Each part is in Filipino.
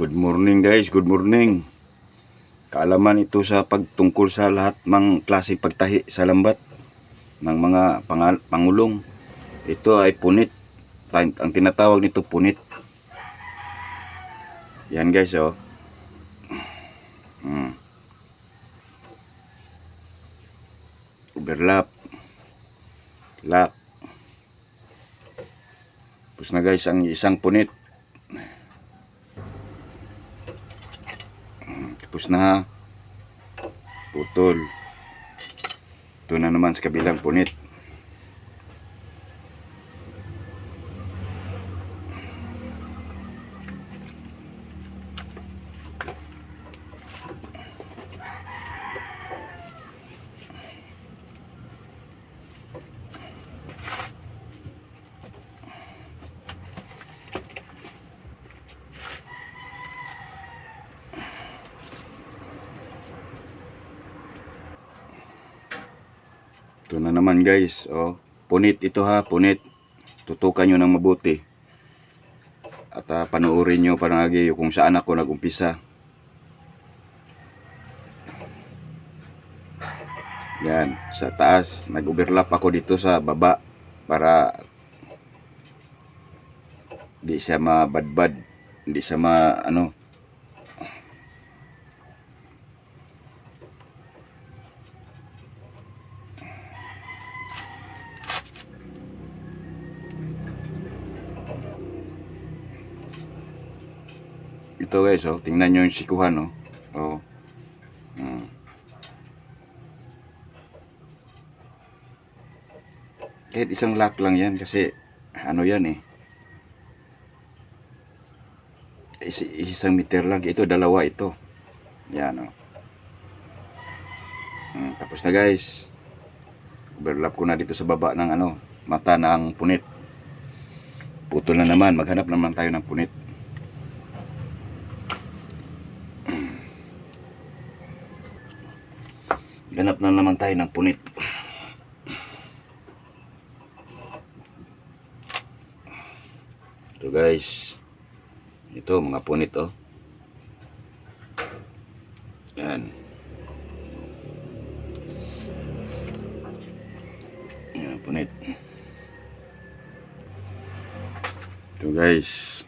Good morning guys, good morning. Kaalaman ito sa pagtungkol sa lahat ng klaseng pagtahi sa lambat ng mga pangulong. Ito ay punit. Ang tinatawag nito punit. Yan guys oh. Overlap. Lock. Tapos na guys ang isang punit. Tapos na, putol. Ito na naman sa kabilang punit. Ito na naman guys, oh, punit ito ha, punit. Tutukan nyo ng mabuti. At panoorin nyo palagi kung saan ako nag-umpisa. Yan, sa taas, nag-overlap ako dito sa baba para hindi siya mabadbad, hindi siya ito guys, oh, tingnan nyo yung sikuhan, oh. Oh. Kahit isang lock lang yan kasi ano yan eh. Isang meter lang. Ito, dalawa ito. Yan, oh. Tapos na guys. Overlap ko na dito sa baba ng mata ng punit. Putol na naman. Maghanap naman tayo ng punit. Ganap na naman tayo ng punit. Ito guys. Ito mga punit oh. Yan. Yan punit. Ito guys.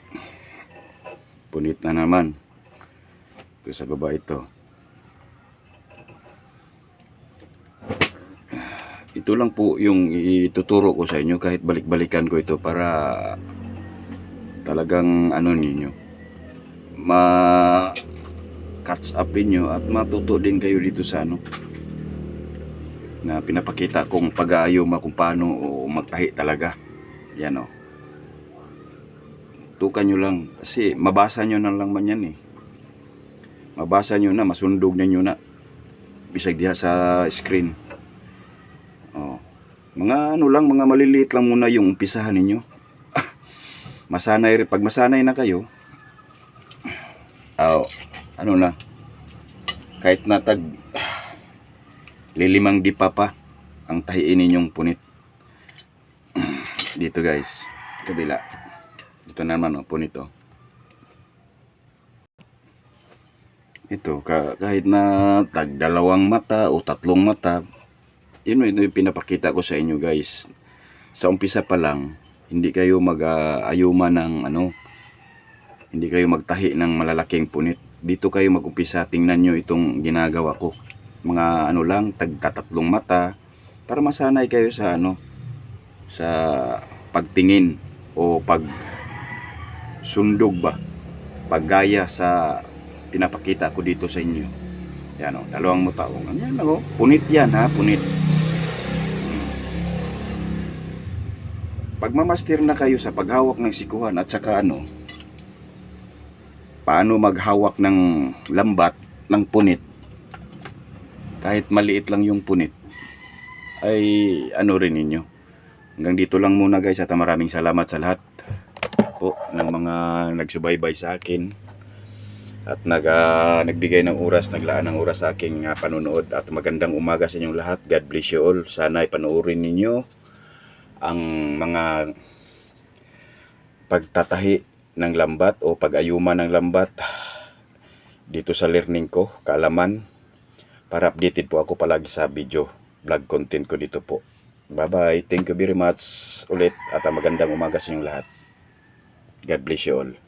Punit na naman. Ito sa baba ito. Ito lang po yung ituturo ko sa inyo kahit balik-balikan ko ito para talagang ninyo catch up niyo at matuto din kayo dito sa na pinapakita kong pag-aayuma kung paano o magtahi talaga. Yan o. Tukan nyo lang kasi mabasa nyo na lang man yan eh. Mabasa nyo na, masundog ninyo na bisag diha sa screen. Mga lang, mga maliliit lang muna yung umpisahan ninyo. Masanay rin. Pag masanay na kayo, na, kahit natag lilimang dipa pa ang tahiin ninyong punit. Dito guys, kabila. Dito naman punit oh. Ito, kahit na tag dalawang mata o tatlong mata, yun yung pinapakita ko sa inyo guys. Sa umpisa pa lang, hindi kayo mag-ayuma ng hindi kayo magtahi ng malalaking punit. Dito kayo mag-umpisa. Tingnan nyo itong ginagawa ko. Mga lang, tagtatlong mata para masanay kayo sa sa pagtingin o pag sundog ba, paggaya sa pinapakita ko dito sa inyo. Yan o, dalawang mata o. Yan o, punit yan ha, punit. Pagmamaster na kayo sa paghawak ng sikuhan at saka paano maghawak ng lambat ng punit, kahit maliit lang yung punit, ay rin ninyo. Hanggang dito lang muna guys at maraming salamat sa lahat po ng mga nagsubaybay sa akin at nagbigay ng oras, naglaan ng oras sa aking panonood. At magandang umaga sa inyong lahat. God bless you all. Sana ay panoorin ninyo ang mga pagtatahi ng lambat o pag-ayuma ng lambat dito sa learning ko, kaalaman, para updated po ako palagi sa video, vlog content ko dito po. Bye-bye. Thank you very much ulit at magandang umaga sa inyong lahat. God bless you all.